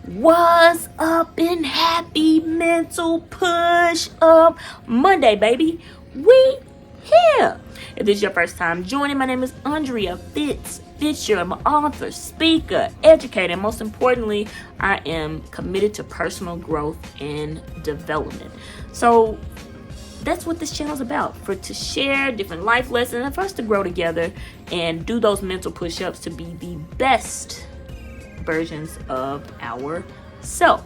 What's up in happy mental push up Monday, baby? We here. If this is your first time joining, my name is Andrea Fisher. I'm an author, speaker, educator, and most importantly, I am committed to personal growth and development. So that's what this channel is about, to share different life lessons and for us to grow together and do those mental push-ups to be the best versions of ourselves.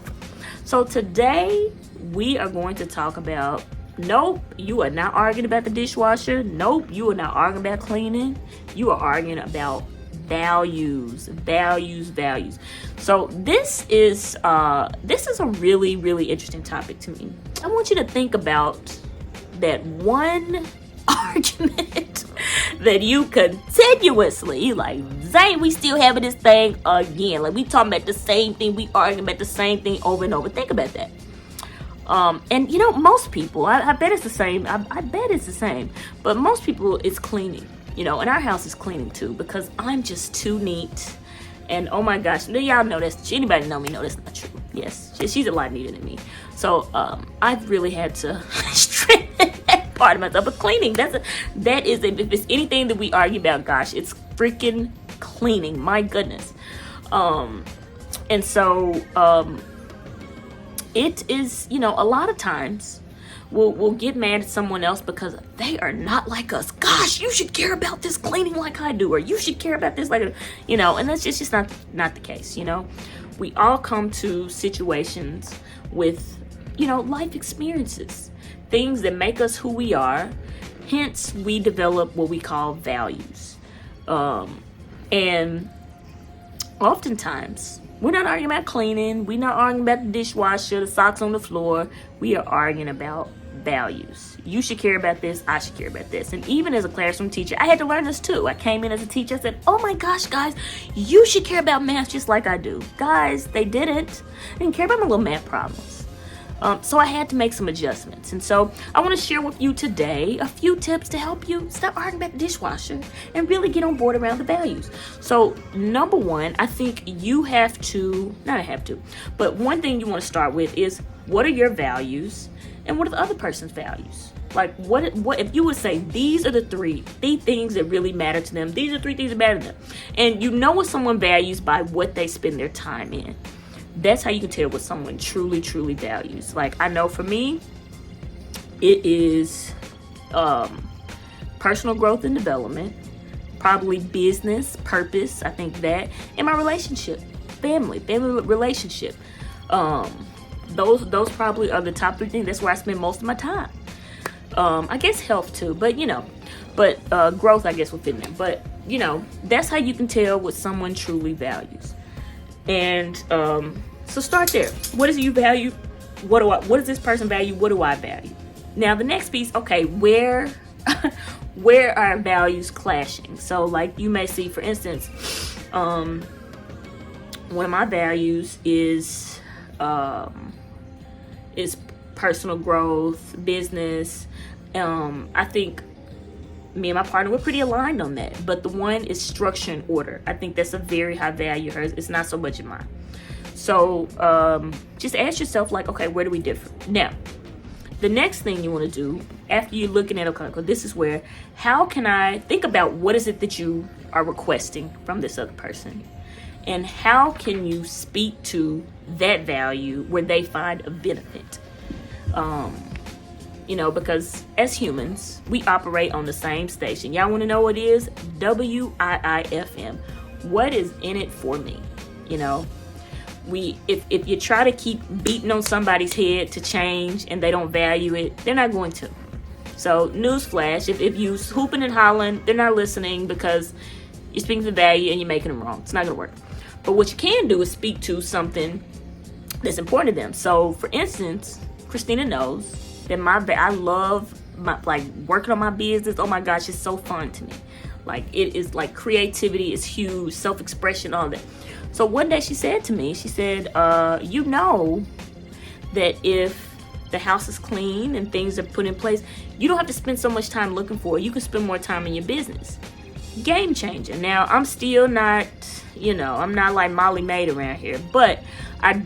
So today we are going to talk about, nope, you are not arguing about the dishwasher. Nope, you are not arguing about cleaning. You are arguing about values. So this is a really, really interesting topic to me. I want you to think about that one argument that you continuously like, Zane, we still having this thing again. Like, we talking about the same thing, we arguing about the same thing over and over. Think about that. And you know, most people, I bet it's the same. I bet it's the same. But most people, it's cleaning. You know, and our house is cleaning too, because I'm just too neat. And oh my gosh, y'all know this. Anybody know me know that's not true. Yes, she's a lot neater than me. So I've really had to strengthen that part of myself. But cleaning, if it's anything that we argue about, gosh, it's freaking cleaning. My goodness. And so it is, you know, a lot of times we'll get mad at someone else because they are not like us. Gosh, you should care about this cleaning like I do, or you should care about this like, you know, and that's just not the case. You know, we all come to situations with, you know, life experiences, things that make us who we are. Hence, we develop what we call values. And oftentimes, we're not arguing about cleaning. We're not arguing about the dishwasher, the socks on the floor. We are arguing about values. You should care about this. I should care about this. And even as a classroom teacher, I had to learn this too. I came in as a teacher. I said, oh my gosh, guys, you should care about math just like I do. Guys, they didn't. They didn't care about my little math problems. So I had to make some adjustments. And so I want to share with you today a few tips to help you stop arguing about the dishwasher and really get on board around the values. So number one, I think but one thing you want to start with is, what are your values and what are the other person's values? Like, what if you would say, these are the three things that really matter to them. These are three things that matter to them. And you know what someone values by what they spend their time in. That's how you can tell what someone truly, truly values. Like, I know for me, it is personal growth and development, probably business, purpose, I think that, and my relationship, family relationship. Those probably are the top three things. That's where I spend most of my time. I guess health too, but you know, growth I guess will fit in there. But you know, that's how you can tell what someone truly values. And so start there. What is it you value? What does this person value? What do I value? Now the next piece, okay, where are our values clashing? So like, you may see, for instance, one of my values is personal growth, business. I think me and my partner, we're pretty aligned on that. But the one is structure and order. I think that's a very high value of hers. It's not so much in mine. So just ask yourself, like, okay, where do we differ? Now, the next thing you want to do after you're looking at, okay, this is where, how can I think about what is it that you are requesting from this other person? And how can you speak to that value where they find a benefit? You know, because as humans, we operate on the same station. Y'all want to know what it is? WIIFM. What is in it for me? You know, if you try to keep beating on somebody's head to change and they don't value it, they're not going to. So newsflash, if you hooping and hollering, they're not listening because you're speaking to value and you're making them wrong. It's not going to work. But what you can do is speak to something that's important to them. So for instance, Christina knows that I love working on my business. Oh my gosh, it's so fun to me. Like, it is like, creativity is huge, self-expression, all that. So one day she said to me, you know that if the house is clean and things are put in place, you don't have to spend so much time looking for it. You can spend more time in your business. game changer. Now, I'm still not, I'm not like Molly Maid around here, but I'm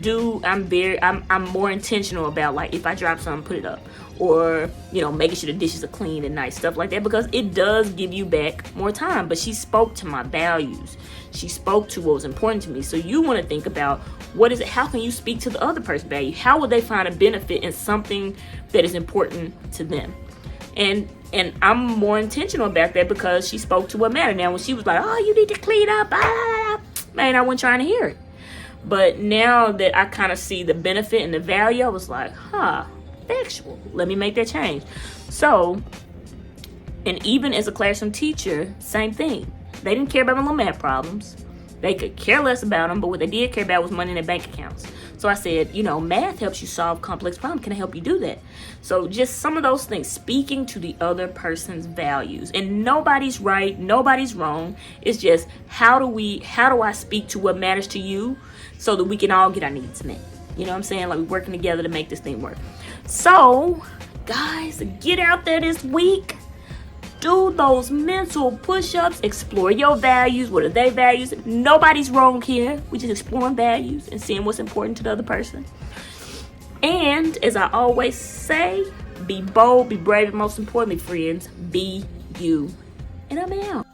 more intentional about, like, if I drop something, put it up, or making sure the dishes are clean and nice, stuff like that, because it does give you back more time. But she spoke to my values. She spoke to what was important to me. So you want to think about, what is it? How can you speak to the other person's value? How will they find a benefit in something that is important to them? And I'm more intentional about that because she spoke to what mattered. Now, when she was like, "Oh, you need to clean up," man, I wasn't trying to hear it. But now that I kind of see the benefit and the value, I was like, factual. Let me make that change. So, and even as a classroom teacher, same thing. They didn't care about my little math problems. They could care less about them, but what they did care about was money in their bank accounts. So I said, math helps you solve complex problems. Can I help you do that? So just some of those things, speaking to the other person's values. And nobody's right, nobody's wrong. It's just, how do I speak to what matters to you so that we can all get our needs met? You know what I'm saying? Like, we're working together to make this thing work. So, guys, get out there this week. Do those mental push-ups. Explore your values. What are their values? Nobody's wrong here. We're just exploring values and seeing what's important to the other person. And as I always say, be bold, be brave, and most importantly, friends, be you. And I'm out.